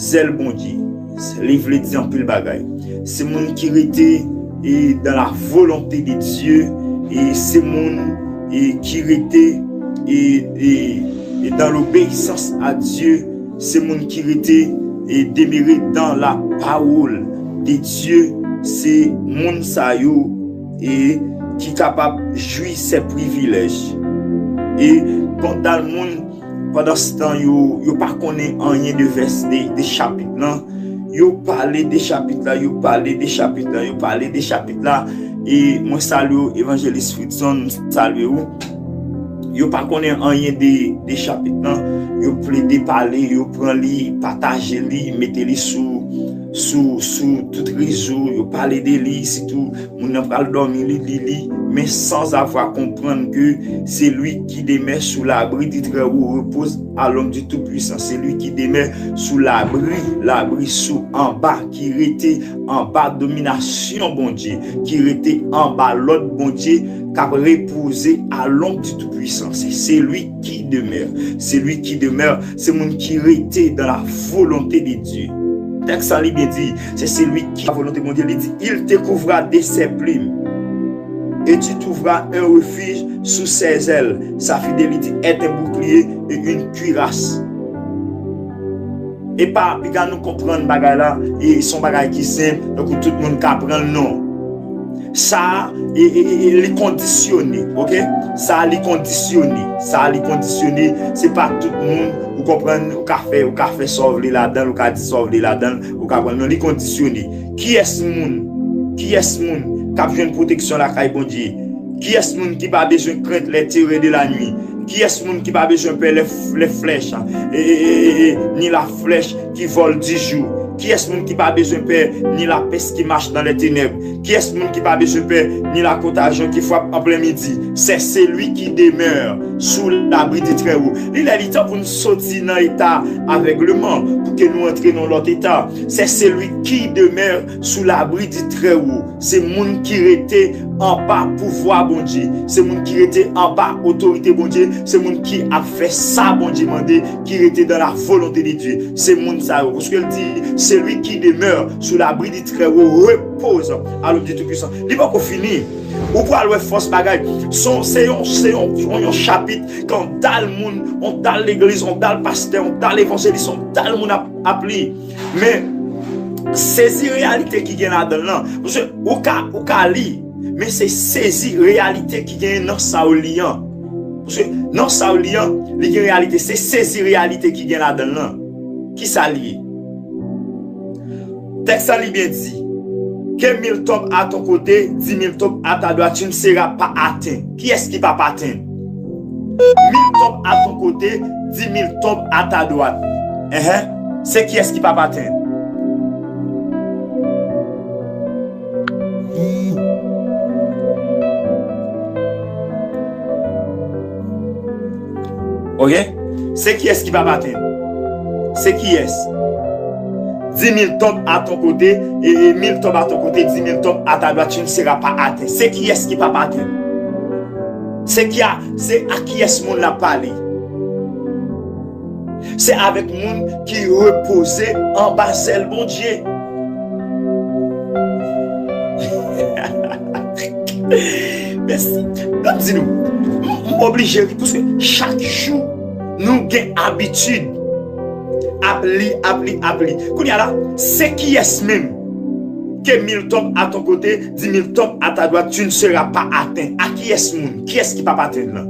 zèle bon Dieu. Livre le dit en pile bagaille. C'est monde qui était et dans la volonté de Dieu et c'est monde qui était et dans l'obéissance à Dieu, c'est monde qui était et demeuré dans la parole de Dieu, c'est monde ça yo et qui capable jouir ses privilèges. Et dans le monde pendant ce temps yo pas connaît rien de vers des chapitres là. Yo parler des chapitres là, yo parler des chapitres là, yo parler des chapitres là et moi salue évangéliste Fritson, salue ou. Yo pas connaît rien des chapitres là, yo plaider parler, yo prend li, partager li, mettre li sous tout réseau, yo parler de li, c'est tout, moun nan pral dormir li, mais sans avoir comprendre que c'est lui qui demeure sous l'abri du Très-Haut repose à l'homme du Tout-Puissant. C'est lui qui demeure sous l'abri sous en bas, qui était en bas domination bon Dieu, qui était en bas l'autre bon Dieu, qui a reposé à l'homme du Tout-Puissant. C'est lui qui demeure, c'est lui qui demeure, c'est mon qui était dans la volonté de Dieu. Texte ça bien dit, c'est celui qui a la volonté de mon Dieu, il dit, il te couvrira de ses plumes. Et tu trouveras un refuge sous ses ailes. Sa fidélité est un bouclier et une cuirasse. Et pas, puis quand nous comprenons bagay là, et son bagay qui simple, donc tout le monde comprend le nom. Ça, il est conditionné, ok? Ça, il est conditionné, c'est pas tout le monde, vous comprenez, au café sauver là-dedans, au café sauver là-dedans, au café, non, il est conditionné. Qui est ce monde? Qui a besoin de protection la caille bon Dieu? Qui est ce monde qui n'a pas besoin de craindre les tirs de la nuit? Qui est ce monde qui n'a pas besoin de perdre les flèches, ni la flèche qui vole du jour? Qui est ce monde qui n'a pas besoin de perdre ni la peste qui marche dans les ténèbres? Qui est ce monde qui n'a pas besoin de perdre ni la contagion qui frappe en plein midi? C'est celui qui demeure sous l'abri du Très-Haut. Il a le temps pour nous sortir dans l'état aveuglement, pour que nous entrions dans l'autre état. C'est celui qui demeure sous l'abri du Très-Haut. C'est le monde qui était en bas pouvoir bon Dieu. C'est le monde qui était en bas autorité bon Dieu. C'est le monde qui a fait ça bon Dieu mandé, qui était dans la volonté de Dieu. C'est le monde ça. Parce qu'elle dit, celui qui demeure sous l'abri du Très-Haut repose à l'homme du Tout-Puissant. Il n'est pas qu'on finit. Ou pour aller force bagaille. C'est un chapitre quand on dans le monde, on dans l'église, on dans le pasteur, on dans l'évangéliste, on dans le monde appelé. Mais saisir réalité qui vient là-dedans. Parce que au cas lire, mais c'est saisir réalité qui vient dans sa lien. Parce que dans sa lien, la réalité, c'est saisir réalité qui vient là-dedans. Qui s'allie? Texte ça bien dit. Que 1000 tombes à ton côté, 10 000 tombes à ta droite, tu ne seras pas atteint. Qui est-ce qui va pas atteindre? 1000 tombes à ton côté, 10 000 tombes à ta droite. C'est qui est-ce qui va pas atteindre? Ok? C'est qui est-ce qui va pas atteindre? C'est qui est-ce? 10 000 tombes à ton côté et 1000 tombes à ton côté, 10 000 tombes à ta droite, tu ne seras pas atteint. C'est qui est-ce qui va pas atteindre? C'est à qui est-ce monde l'a parlé? C'est avec monde qui reposait en bas le bon Dieu. Merci. Dis-nous, obligé parce que chaque jour nous avons habitude. Appli. Là, c'est qui est-ce même que 1000 tombes à ton côté, 10 000 tombes à ta droite, tu ne seras pas atteint. À qui est-ce monde? Qui est-ce qui va pas atteindre là?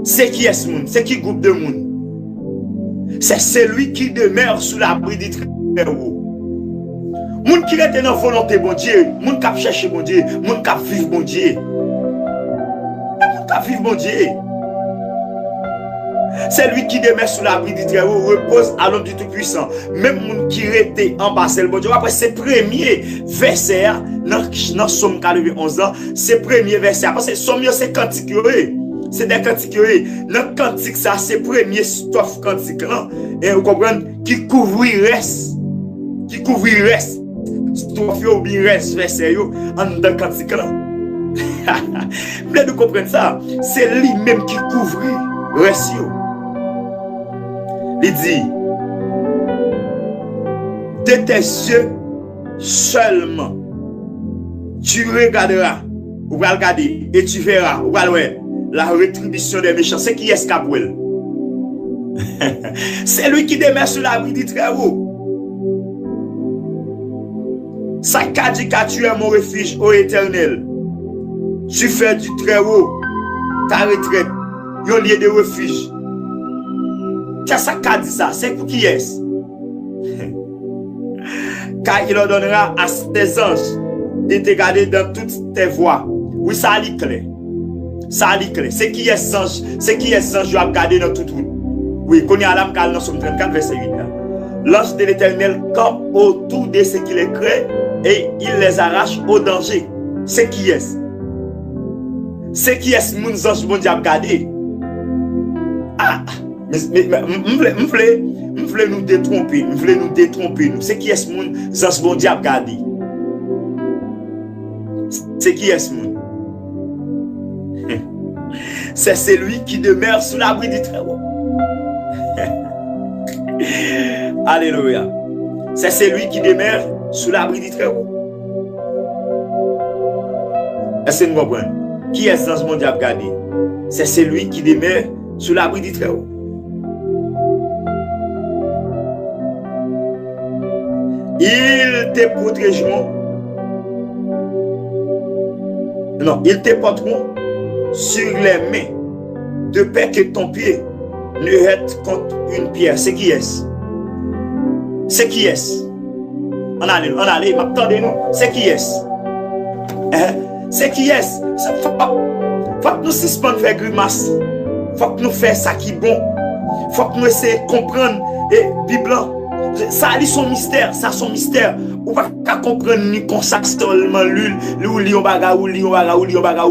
C'est qui est-ce monde? C'est qui groupe de monde? C'est celui qui demeure sous l'abri du Très-Haut. Monde qui est dans la volonté bon Dieu, monde qui cherche bon Dieu, monde qui vivre bon Dieu. Monde qui vivre bon Dieu. C'est lui qui demeure sous l'abri du Très-Haut, repose à l'homme du Tout-Puissant. Même monde qui était en bas, c'est le bon Dieu. Après, c'est premier verset dans Somme 91 ans, c'est premier verset. Parce que Somme, c'est cantique. C'est des cantiques. Dans cantique, ça, c'est premier stuff cantique. Et vous comprenez, qui couvrirait. Stuff ou bien reste verset en dans cantique. Vous voulez comprendre ça? C'est lui-même qui couvrit reste. Il dit, de tes yeux seulement. Tu regarderas, ou va regarder, et tu verras, ou va voir la rétribution des méchants. C'est qui est Capouel? C'est lui qui demeure sur l'abri du Très-Haut. Ça qu'a dit qu'à tu es mon refuge, ô Éternel. Tu fais du Très-Haut ta retraite, un lieu de refuge. Qu'est-ce que ça qu'a dit ça? C'est pour qui est-ce? Car il ordonnera à ses anges de te garder dans toutes tes voies. Oui, ça a clair. Ça a clair. C'est qui est ange? C'est qui est ange? Je vais garder dans toute route. Oui, qu'on y a l'âme dans Somme 34, verset 8. L'ange de l'Éternel campe autour de ceux qui les créent et il les arrache au danger. C'est qui est? C'est qui est mon ange bon Dieu garder? Ah! Mais je voulais nous détromper. Je voulais nous détromper. C'est qui est mon ange bon Dieu garder? C'est qui est mon? C'est celui qui demeure sous l'abri du Très-Haut. Alléluia. C'est celui qui demeure sous l'abri du Très-Haut. Est-ce que nous comprenons? Qui est ce ange mondial gardé? C'est celui qui demeure sous l'abri du Très-Haut. Ils te protégeront. Non, ils te porteront sur les mains de peur que ton pied ne heurte contre une pierre. C'est qui est-ce? C'est qui est-ce? On allait, m'attendez-nous. C'est qui est-ce? C'est qui est-ce? Faut que nous suspendons faire grimace. Faut que nous fassions ça qui est bon. Faut que nous essayions de comprendre et Bible. Ça a son mystère, ça son mystère. Ou pas comprendre ni qu'on seulement l'huile, ou li on baga ou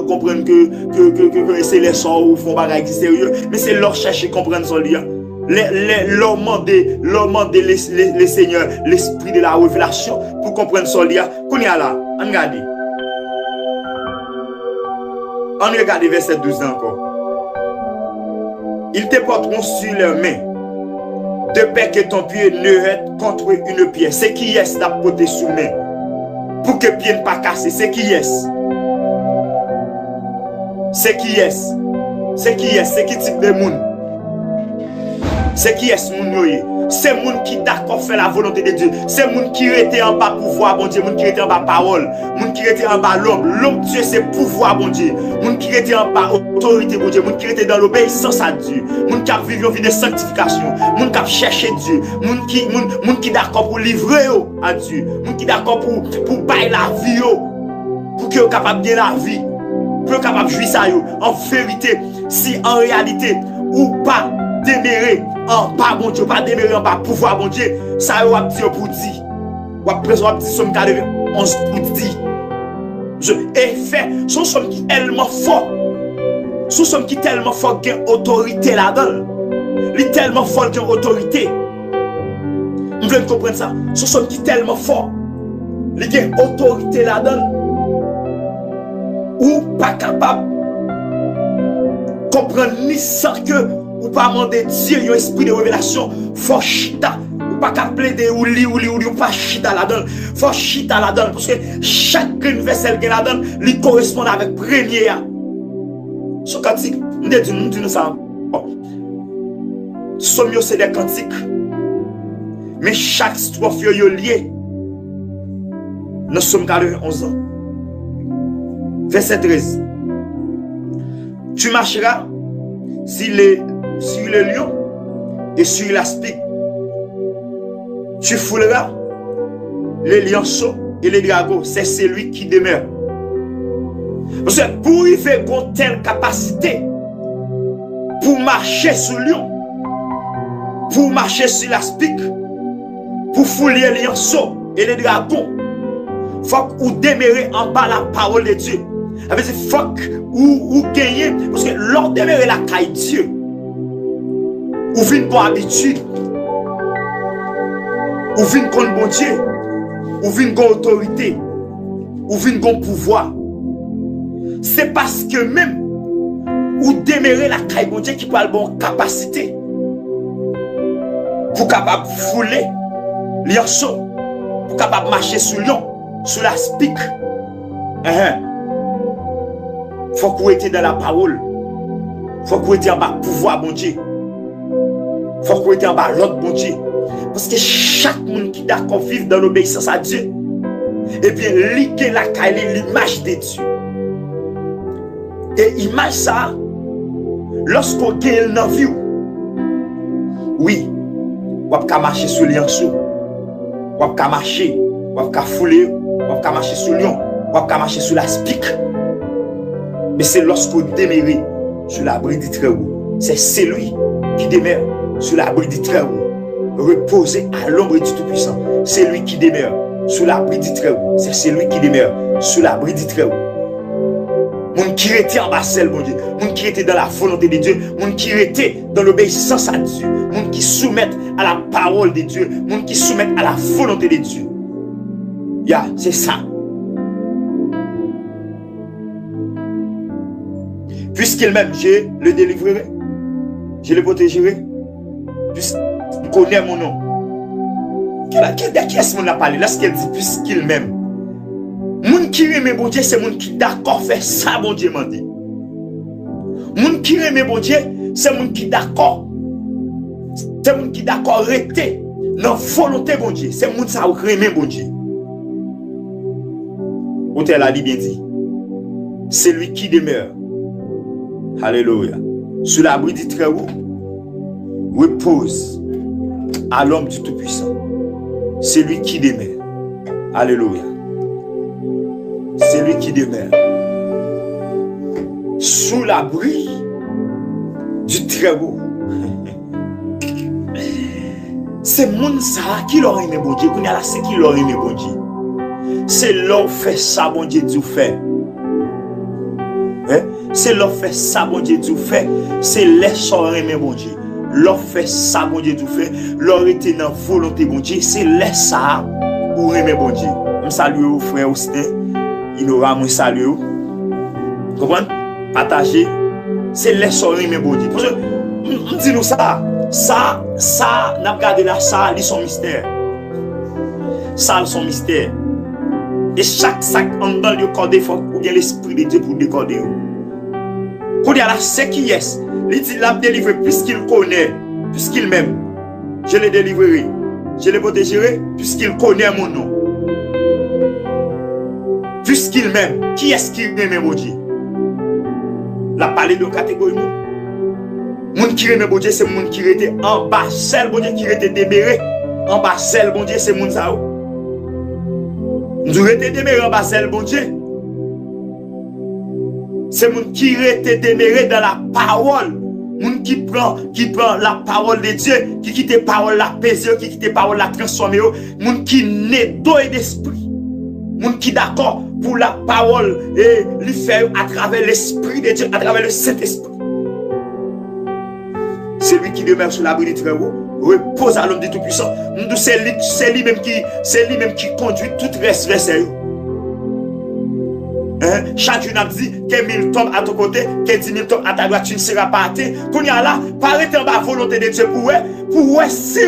comprendre que c'est les sons ou font baga qui sérieux, mais c'est leur chercher comprendre son lien. Leur demander les seigneurs, l'esprit de la révélation pour comprendre son lien. Qu'on y a là, on regarde verset 12 encore. Ils te porteront sur leurs mains de peur que ton pied ne heurte contre une pierre. C'est qui est la portée sous main pour que pied ne pas casser? C'est qui est? C'est qui est? C'est qui est? C'est qui type de monde? C'est qui est ce monde? C'est le monde qui d'accord fait la volonté de Dieu. C'est le monde qui était en bas pouvoir, bon Dieu. Le monde qui était en bas parole. Le monde qui était en bas l'homme. L'homme Dieu c'est pouvoir, bon Dieu. Le monde qui était en bas autorité, bon Dieu. Le monde qui était dans l'obéissance à Dieu. Le monde qui a vécu une vie de sanctification. Le monde qui a cherché Dieu. Le monde qui d'accord pour livrer à Dieu. Le monde qui d'accord pour bailler la vie. Pour qu'il soit capable de la vie. Pour qu'il soit capable de jouir ça. En vérité, si en réalité, ou pas démérer en bas, bon Dieu, pas démérer en bas, pouvoir, bon Dieu, ça y a dit pour dire. Ou après, on a dit, somme 11 pour dire. Et fait, son somme qui est tellement fort. Son somme qui est tellement fort qu'il y a autorité là-dedans. Il est tellement fort qu'il y a autorité. Vous voulez comprendre ça? Son somme qui est tellement fort. Il y a autorité là-dedans. Ou pas capable de comprendre ni sans que ou pas demander Dieu, un esprit de révélation, faut chita, ou pas qu'à plaider, ou pas chita là-dedans, faut chita là-dedans, parce que chaque verset qui là-dedans, lui correspond avec premier. Ce cantique, nous disons ça. Somme c'est des cantiques, mais chaque strophe est lié. Nous sommes 91 ans. Verset 13. Tu marcheras sur le lion et sur l'aspic. Tu fouleras les lionceaux et les dragons. C'est celui qui demeure. Parce que pour arriver à une telle capacité, pour marcher sur le lion, pour marcher sur l'aspic, pour fouler les lionceaux et les dragons, il faut que vous demeurez en bas la parole de Dieu. Il faut que vous gagnez. Parce que l'on demeure la caille de Dieu. Ou vient pour habitude, ou vient contre bon Dieu, ou vient contre autorité, ou vient contre pouvoir. C'est parce que même ou demeurer la caille bon Dieu qui parle bonne capacité pour capable fouler lionceau pour capable marcher sous lion, sous la spic. Faut qu'on était dans la parole. Faut qu'on était en bas pouvoir bon Dieu. Faut qu'on était en bas l'autre bon Dieu. Parce que chaque monde qui est d'accord vivre dans l'obéissance à Dieu, et bien ligue la l'image de Dieu. Et image ça, lorsqu'on gagne dans la vie, oui, on peut marcher sur les sous, on peut marcher, on peut fouler, on peut marcher sur lion, on peut marcher sur la spic. Mais c'est lorsqu'on demeure sur l'abri du Très-Haut, c'est celui qui demeure sur l'abri du Très-Haut, reposé à l'ombre du Tout-Puissant. C'est lui qui demeure sous l'abri du Très-Haut. C'est celui qui demeure sous l'abri du Très-Haut. Moun qui était en bas celle, bon Dieu. Moun qui était dans la volonté de Dieu. Moun qui était dans l'obéissance à Dieu. Moun qui soumettent à la parole de Dieu. Moun qui soumettent à la volonté de Dieu. C'est ça. Puisqu'il même, je le délivrerai. Je le protégerai. Puisqu'il connaît mon nom. Qui est-ce qu'on a parlé? Lorsqu'elle dit puisqu'il m'aime. Moun qui aime bon Dieu, c'est moun qui d'accord faire ça, bon Dieu m'a dit. Moun qui aime bon Dieu, c'est moun qui d'accord. C'est moun qui d'accord rester dans la volonté bon Dieu. C'est moun ça qui aime bon Dieu. Hôtel a dit bien dit. C'est lui qui demeure. Alléluia. Sous l'abri du Très-Haut, repose à l'homme du Tout-Puissant. C'est lui qui demeure. Alléluia. C'est lui qui demeure. Sous l'abri du Très-Haut. C'est moun ça qui l'a aimé bon Dieu. C'est qui l'a aimé bon Dieu. C'est l'homme fait ça bon Dieu du fait. C'est l'homme fait ça bon Dieu du fait. C'est l'essor aimé bon Dieu. L'homme fait ça bon Dieu du fait. L'homme était dans la volonté bon Dieu. C'est l'essor ou aimé bon Dieu. Je salue aux frères aussi. Il aura mon salut. Vous comprenez? Partager. C'est l'essor aimé bon Dieu. Parce que on dit nous ça. Ça, n'a pas gardé là, ça, ils sont mystères. Ça, ils sont mystères. Et chaque sac en dans le corps des fois, il y a l'esprit de Dieu pour décoder. Quand il y a la c'est qui est, il dit l'a délivré puisqu'il connaît, puisqu'il m'aime. Je le délivrerai, je le protégerai puisqu'il connaît mon nom. Puisqu'il m'aime, qui est-ce qui aime mon Dieu? La parler de catégorie. Moun qui aime bon Dieu, c'est moun qui était en bas, celle bon Dieu qui était déméré. En bas, celle bon Dieu, c'est moun ça. Nous était déméré en bas, celle bon Dieu. C'est moun qui était déméré dans la parole. Moun qui prend la parole de Dieu, qui quitte la parole la paisier, qui quitte la parole la transformer. Moun qui naît d'eau d'esprit. Moun qui d'accord pour la parole et lui faire à travers l'esprit de Dieu, à travers le Saint-Esprit. C'est lui qui demeure sur l'abri du Très-Haut, repose à l'homme du Tout-Puissant. C'est lui-même qui conduit tout le reste vers eux. Chaque jour, on dit que 1000 tombes à ton côté, que 10 000 tombes à ta droite, tu ne seras pas atteint. Qu'on y a là, paraît en bas volonté de Dieu pour si,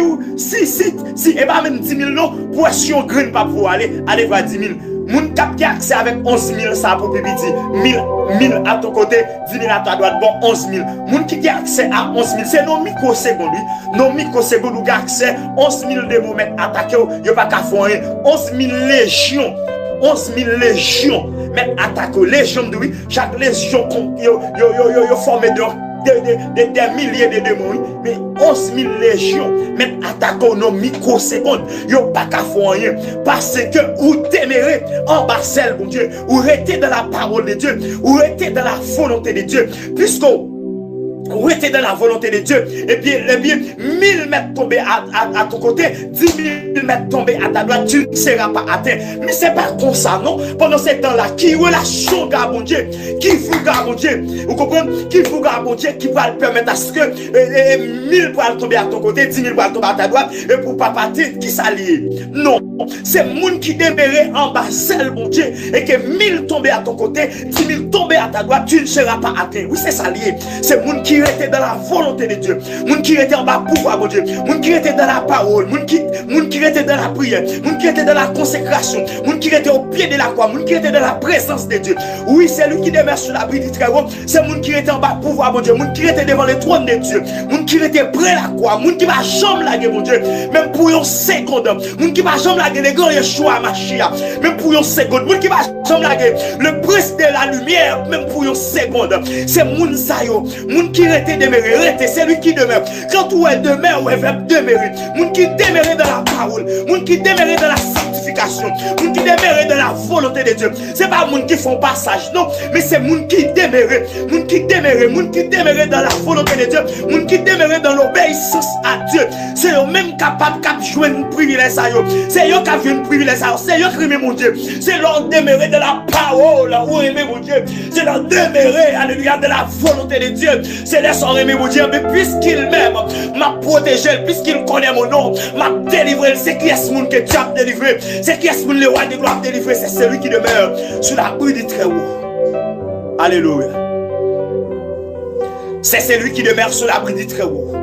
et pas même 10 000 non, pour si on ne pas pour aller voir 10 000. Moun kap qui a accès avec 11 000 ça pour pipi 1000 à ton côté, 10 000 à ta droite, bon 11 000. Moun qui a accès à 11 000, c'est nos microsecondes, nos microsecondes où a accès 11 000 de moments attaqués, yo pas qu'à faire 11 000 légions. 11 000 légions, mais attaquent légion de oui, chaque légion yo formé des milliers de démons, mais 11 000 légions, mais attaquent nos microsecondes, yo pas qu'à faire rien, parce que ou témérez en bas celle, bon Dieu, ou restez dans la parole de Dieu, ou restez dans la volonté de Dieu, puisque ou restez dans la volonté de Dieu, et bien 1000 mètres tombés à ton côté, 10 000 mètres tombés à ta droite, tu ne seras pas atteint. Mais c'est pas comme ça, non? Pendant ce temps-là, qui relation gars bon Dieu, qui vous gars bon Dieu, vous comprenez? Qui vous gars bon Dieu, qui va le permettre à ce que 1000 pour tomber à ton côté, 10 000 pour tomber à ta droite, et pour pas partir, qui s'allie? Non. C'est moun qui demeure en bas, celle bon Dieu, et que 1000 tombés à ton côté, 10 000 tombés à ta droite, tu ne seras pas atteint. Oui, c'est ça lié. C'est moun qui qui était dans la volonté de Dieu, moun qui était en bas pouvoir de Dieu, moun qui était dans la parole, moun qui était dans la prière, moun qui était dans la consécration, moun qui était au pied de la croix, moun qui était dans la présence de Dieu. Oui, c'est lui qui demeure sur l'abri du Très-Haut, c'est moun qui était en bas pouvoir de Dieu, moun qui était devant le trône de Dieu, moun qui était près la croix, moun qui va jamais laguer mon Dieu, même pour une seconde, moun qui va jamais laguer les grands Yeshua Mashiach, même pour une seconde, moun qui va jamais laguer le prince de la lumière, même pour une seconde. C'est moun sayo, moun qui était demeuré, c'est lui qui demeure. Quand où elle demeure, où elle va demeurer, moun qui demeure dans la parole, moun qui demeure dans la sanctification, moun qui demeure dans la volonté de Dieu. C'est pas moun qui font passage, non, mais c'est moun qui demeure, moun qui demeure, moun qui demeure dans la volonté de Dieu, moun qui demeure dans l'obéissance à Dieu. C'est eux même capable de jouer un privilège à eux. C'est eux qui ont un privilège à eux. C'est eux qui aiment mon Dieu. C'est leur demeurer dans la parole, où aimer mon Dieu. C'est leur demeurer, alléluia, de la volonté de Dieu. C'est leur sans aimer mon Dieu. Mais puisqu'il m'aime, m'a protégé, puisqu'il connaît mon nom, m'a délivré. C'est qui est-ce monde que Dieu a délivré? C'est qui est-ce monde le roi de gloire a délivré? C'est celui qui demeure sous l'abri du Très-Haut. Alléluia. C'est celui qui demeure sous l'abri du Très-Haut.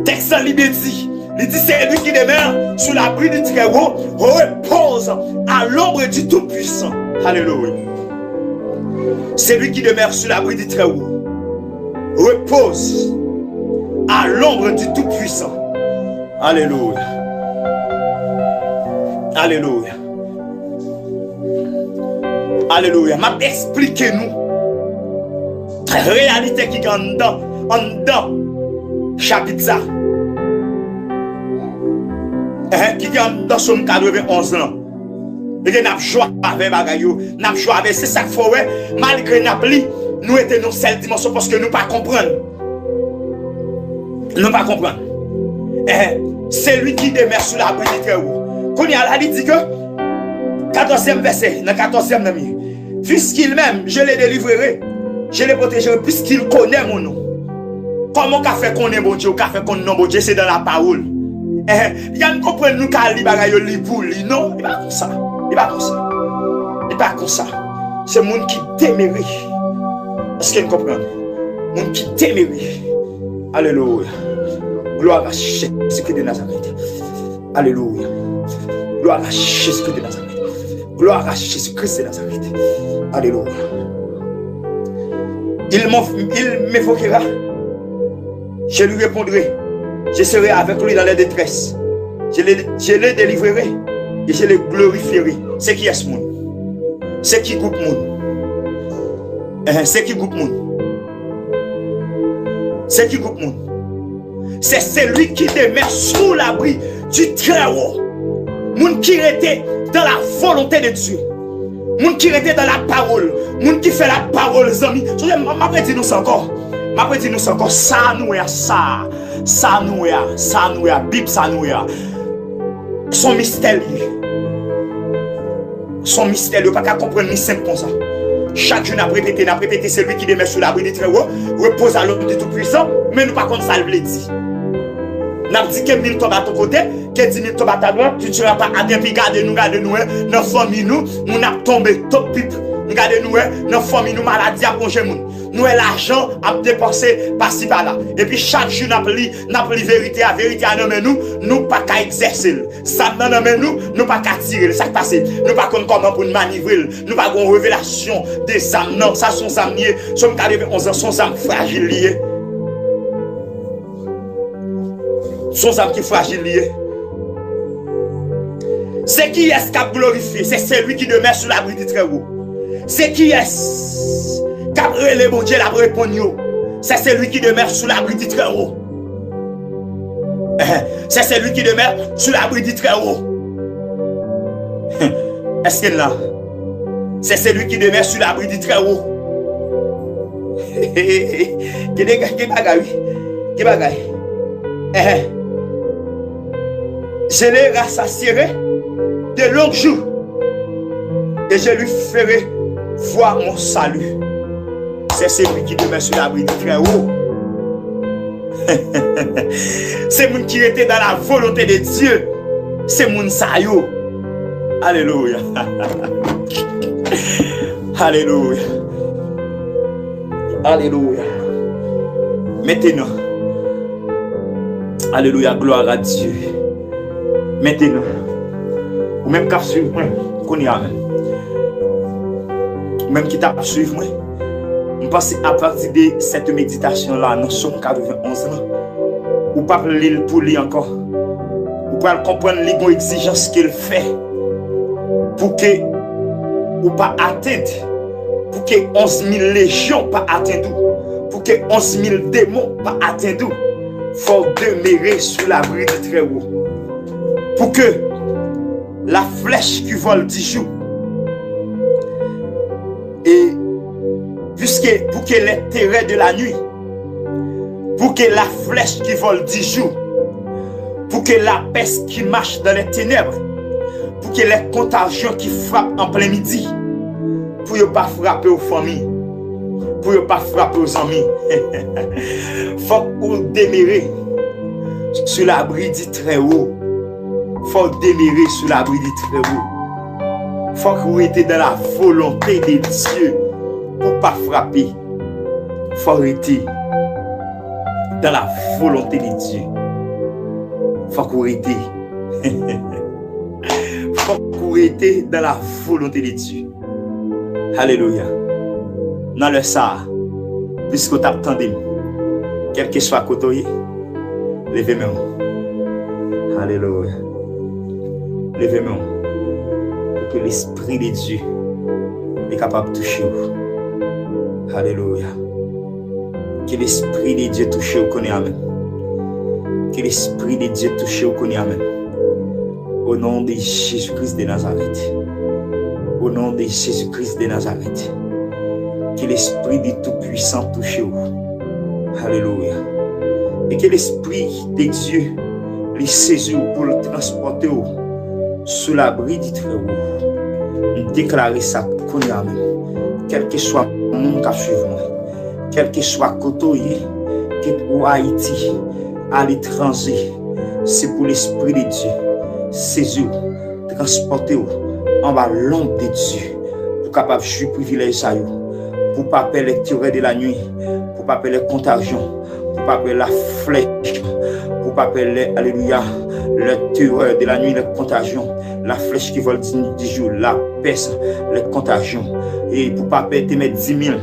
Texte en Libye dit, c'est lui qui demeure sous l'abri du Très-Haut, repose à l'ombre du Tout-Puissant. Alléluia. C'est lui qui demeure sous l'abri du Très-Haut, repose à l'ombre du Tout-Puissant. Alléluia. Alléluia. Alléluia. M'a expliquez-nous la réalité qui est en dedans, chapitre ça. Qui est dans son 91 ans. Et que nous jouons avec Bagayou, nous jouons avec c'est ça qu'il faut, malgré Napoli, nous étions dans cette dimension parce que nous ne pas comprendre. Nous ne pas comprendre. C'est lui qui demeure sous l'abri du Très-Haut. Quand il dit que, 14e verset, dans 14e ami, puisqu'il m'aime, je le délivrerai, je le protégerai, puisqu'il connaît mon nom. Comment qu'a fait qu'on est bon Dieu, qu'a fait qu'on est non bon Dieu, c'est dans la parole. Il y a une comprendre nous qu'a li bagaille li pour li, non, il pas comme ça. Il pas comme ça. Il pas comme ça. C'est monde qui t'aimerait. Est-ce que vous comprenez? Monde qui t'aimerait. Alléluia. Gloire à Jésus-Christ de Nazareth. Alléluia. Gloire à Jésus-Christ de Nazareth. Gloire à Jésus-Christ de Nazareth. Alléluia. Il m'évoquera. Je lui répondrai. Je serai avec lui dans la détresse. Je le délivrerai et je le glorifierai. C'est qui est ce monde? C'est qui groupe monde? C'est qui groupe monde? C'est qui groupe monde? C'est celui qui demeure sous l'abri du Très-Haut. Monde qui était dans la volonté de Dieu. Monde qui était dans la parole. Monde qui fait la parole, les amis. Je vais nous ça encore. Je vais nous ça encore. Ça nous est ça. Ça nous est. Bible ça nous est. Son mystère. Son mystère. Pas qu'à comprendre ni simple comme ça. Chaque jour, n'a répété, c'est lui qui demeure sous l'abri du Très-Haut, repose à l'homme du Tout-Puissant, mais nous pas comme ça le dit. N'a dit que 1000 tombes à ton côté, que 10 000 tombes à ta droite, tu ne seras pas à bien, puis gardez-nous, dans la famille, nous n'a tombé top pipe. Regardez-nous, dans la famille, nous maladie à plonger. Nous l'argent à dépenser par-ci par-là. Et puis chaque jour, nous avons vérité à nous pas qu'à exercer. Ça nous pas qu'à tirer. Ça passe. Nous pas comment pour nous manivrer. Nous pas une révélation des âmes. Non, ça sont âmes liées. Sommes 11 ans, sont âmes fragiles liées. Sont âmes qui fragiles liées. C'est qui est-ce qui a glorifié? C'est celui qui demeure sur l'abri du Très-Haut. C'est qui est-ce qui a relé mon Dieu la répondu? C'est celui qui demeure sous l'abri du Très-Haut. C'est celui qui demeure sous l'abri du Très-Haut. Est-ce qu'il est là? C'est celui qui demeure sous l'abri du Très-Haut. Qui bagaille? Je les rassasierai de longs jours et je lui ferai voir mon salut. C'est celui qui demeure sur l'abri du Très-Haut. C'est mon qui était dans la volonté de Dieu. C'est mon sayo. Alléluia. Alléluia. Alléluia. Maintenant, alléluia, gloire à Dieu. Maintenant, ou même qu'à suivre moi, qu'on y a même. Ou même qui t'a suivre moi. Je pense à partir de cette méditation-là, dans Somme 91 ans, ou pas lire pour lui encore. Ou pas comprendre les exigences qu'il fait pour que ou pas atteindre, pour que 11 000 légions pas atteindre, pour que 11 000 démons pas atteindre. Faut demeurer sous l'abri de très haut. Pour que la flèche qui vole 10 jours et puisque pour que les terreurs de la nuit, pour que la flèche qui vole 10 jours, pour que la peste qui marche dans les ténèbres, pour que les contagions qui frappent en plein midi, pour ne pas frapper aux familles, pour ne pas frapper aux amis. Faut qu'on demeure sur l'abri du très haut. Faut demeurer sur l'abri du très haut. Faut qu'on était dans la volonté de Dieu pour ne pas frapper. Faut être dans la volonté de Dieu. Faut qu'on était. Faut qu'on était dans la volonté de Dieu. Alléluia. Dans le ça, puisque tu attendez, quel que soit côté, levez-moi. Alléluia. Levez-moi. Pour que l'Esprit de Dieu est capable de toucher vous. Alléluia. Que l'Esprit de Dieu touche vous, connaît Amen. Que l'Esprit de Dieu touche vous, connaît Amen. Au nom de Jésus-Christ de Nazareth. Au nom de Jésus-Christ de Nazareth. Que l'Esprit du Tout-Puissant touche vous. Alléluia. Et que l'Esprit de Dieu les saisit pour le transporter sous l'abri du très haut. Nous déclarons ça qu'on y a même. Quel que soit le monde qui suit moi, quel que soit le côté, ou Haïti, à l'étranger, c'est pour l'Esprit de Dieu. Saisir, transporter en bas l'ombre de Dieu pour capable de jouir privilège ça pour pas perdre les terreurs de la nuit, pour pas perdre les contagions, pour pas perdre la flèche, pour pas perdre alléluia les terreurs de la nuit, les contagions, la flèche qui vole 10 jours, la peste, les contagions, et pour pas perdre tes 10 000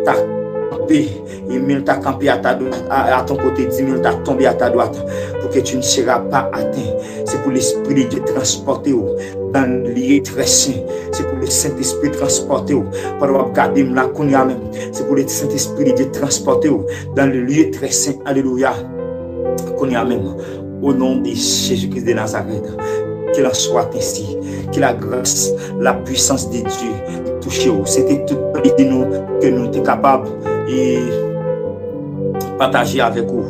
t'as campé, et 1000 t'as campé à ton côté, 10 000 t'as tombé à ta droite, pour que tu ne seras pas atteint. C'est pour l'Esprit de Dieu transporter dans le lieu très saint. C'est pour le Saint-Esprit transporter pendant que garder la cogna même. C'est pour le Saint-Esprit de Dieu transporter dans le lieu très saint. Alléluia. Cogna même. Au nom de Jésus-Christ de Nazareth. Qu'il en soit ainsi. Que la grâce, la puissance de Dieu touche. C'était tout de nous que nous étions capables et partager avec vous.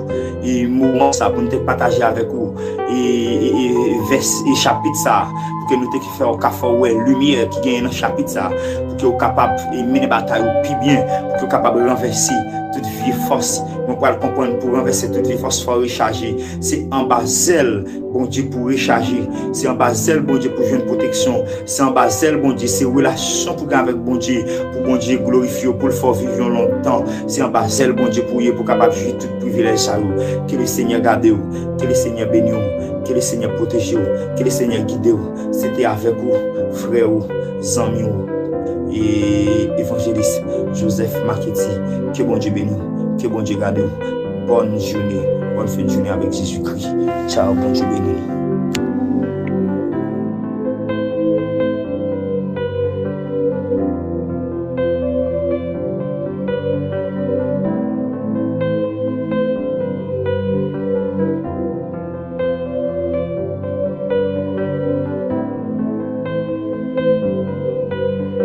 Et moment ça pour nous partager avec vous et chapitre ça pour que nous te faire café ouais lumière qui gagne dans chapitre ça pour que vous capable de mener bataille plus bien pour que vous capable de renverser toute vie force on peut comprendre pour renverser toute vie force faut recharger c'est en basel bon Dieu pour recharger c'est en basel bon Dieu pour jouer une protection c'est en basel bon Dieu c'est relation pour avec bon Dieu glorifier pour le faire vivre longtemps c'est en basel bon Dieu pour capable jouer tout privilège ça que le Seigneur garde vous que le Seigneur bénisse vous que le Seigneur protège vous que le Seigneur guide vous c'était avec vous frère vous amis et évangéliste Joseph Marquetti que bon Dieu bénisse que bon Dieu garde vous bonne journée bonne fin de journée avec Jésus-Christ ciao bon Dieu bénisse.